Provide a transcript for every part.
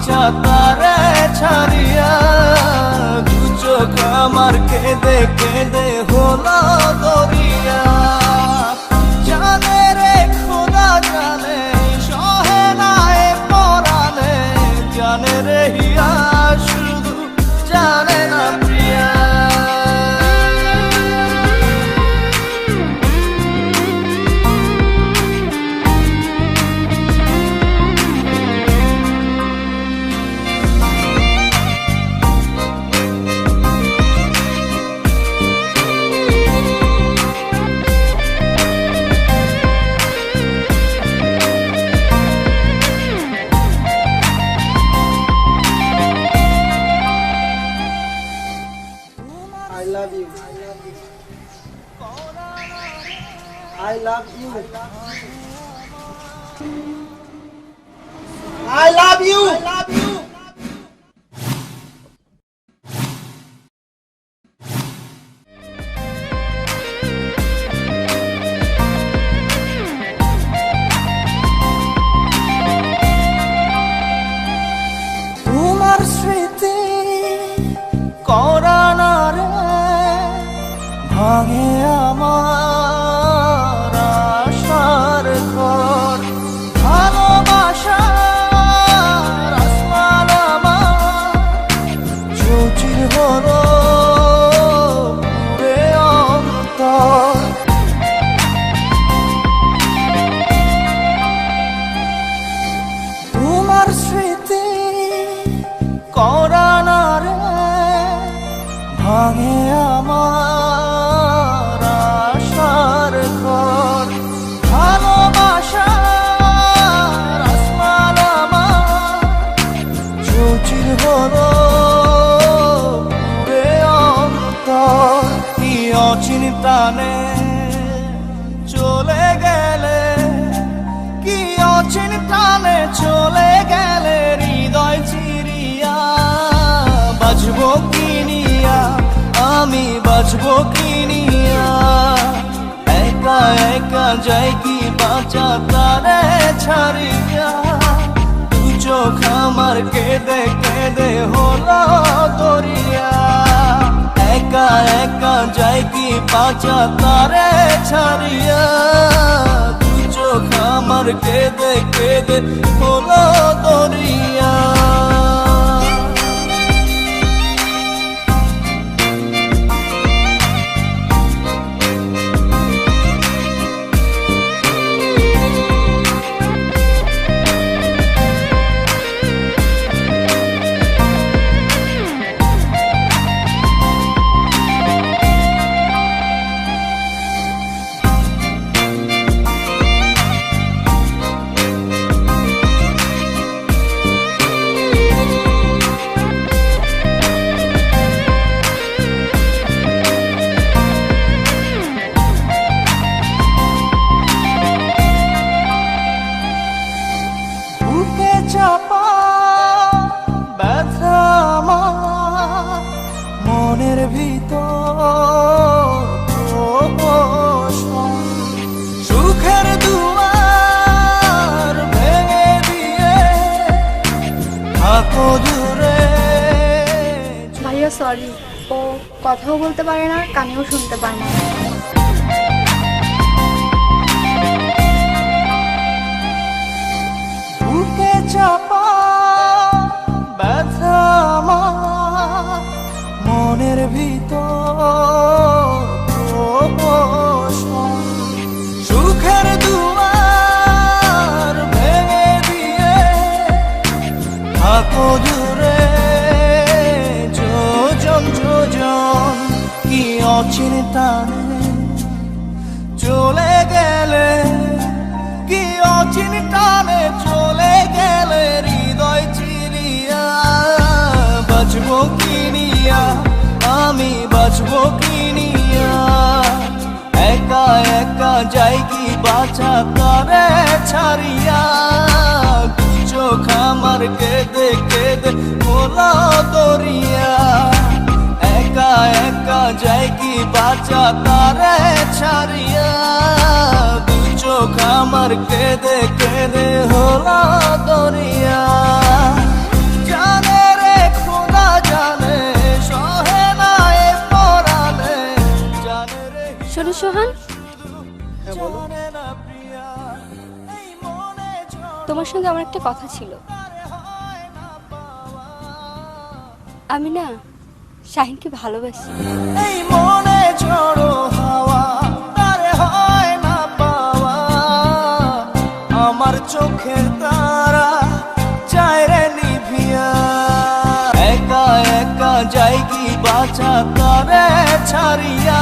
বাঁচা তারে ছাড়িয়া, দু চোখ আমার কেঁদে কেঁদে হলো দরিয়া। জানে রে খোদা জানে, সহে না এ পরাণে, জানে রে হিয়া শুধু জানে না প্রিয়া। I love you. I love you. I love you. I love you. তোমার স্মৃতি করা ভাঙে আমার আশার ঘর, ভালোবাসার আসমান আমার চৌচির হলো পুরে অন্তর। তোমার স্মৃতি করা না রে ভাঙে আমার আশার ঘর, ভালোবাসার আসমান আমার চৌচির হলো পুরে অন্তর। কি অচিন টানে চলে গেলে, কি অচিন টানে চলে গেলে হৃদয় চিরিয়া। বাঁচবো কি নিয়া, আমি বাঁচবো কি নিয়া, একা একা যাই কি বাঁচা তারে ছাড়িয়া। দু চোখ আমার কেঁদে কেঁদে হলো দরিয়া, একা একা যাই কি বাঁচা তারে ছাড়িয়া। দু চোখ আমার কেঁদে কেঁদে হলো দরিয়া। চাপা ব্যথা আমার মনের ভিতর, সুখের দুয়ার ভেঙে দিয়ে থাকো দূরে। ভাইয়া সরি, ও কথাও বলতে পারে না, কানেও শুনতে পায় না। বুকে চাপা ব্যথা আমার মনের ভিতর, সুখের দুয়ার ভেঙে দিয়ে থাকো দূরে। যোজন যোজন কি অচিন টানে চলে গেলে, কি অচিন টানে চলে গেলে হৃদয় চিরিয়া। বাঁচবো কি নিয়া, আমি বাঁচবো কি নিয়া, একা একা যাই কি বাঁচা তারে ছাড়িয়া। দু চোখ আমার কেঁদে কেঁদে হলো দরিয়া, একা একা যাই কি বাঁচা তারে ছাড়িয়া। দু চোখ আমার কেঁদে কেঁদে হলো দরিয়া। সোহান, হ্যাঁ বলো। তোমার সঙ্গে আমার একটা কথা ছিল। আমি না শাহিনকে ভালোবাসি। এই মনে ঝড়ো হাওয়া তারে হয় না পাওয়া, আমার চোখের তারা চায় রে নিভিয়া, একা একা যাই কি বাঁচা তারে ছাড়িয়া,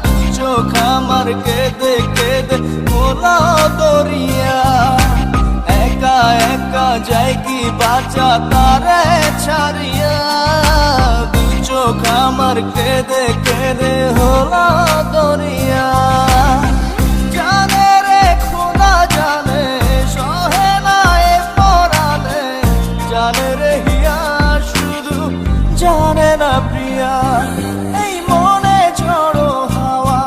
দু চোখ আমার কেঁদে কেঁদে মোলা দরিয়া, একা একা যাই কি বাঁচা তারে ছাড়িয়া, দু চোখ আমার কেঁদে কেঁদে হলো দরিয়া। জানে রে খোদা জানে সহে না এ পরানে, জানে রে হিয়া শুধু জানে না প্রিয়া, এই মনে ঝড়ো হাওয়া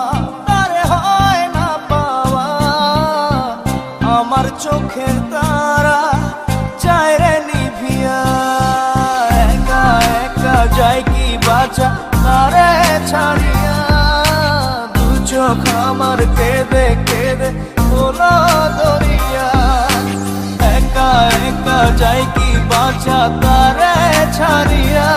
তারে হয় না পাওয়া, আমার চোখের তারা চায় রে নিভিয়া, একা একা যাই কি বাঁচা তারে ছাড়িয়া, দু চোখ আমার কেঁদে কেঁদে হলো দরিয়া, একা একা যাই কি বাঁচা তারে ছাড়িয়া,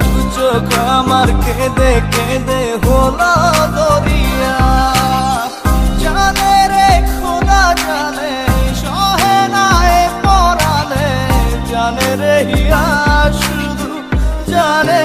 দু চোখ আমার কেঁদে কেঁদে হলো দরিয়া। জানে রে খোদা জানে সহে না এ পরানে, জানে রে হিয়া শুধু জানে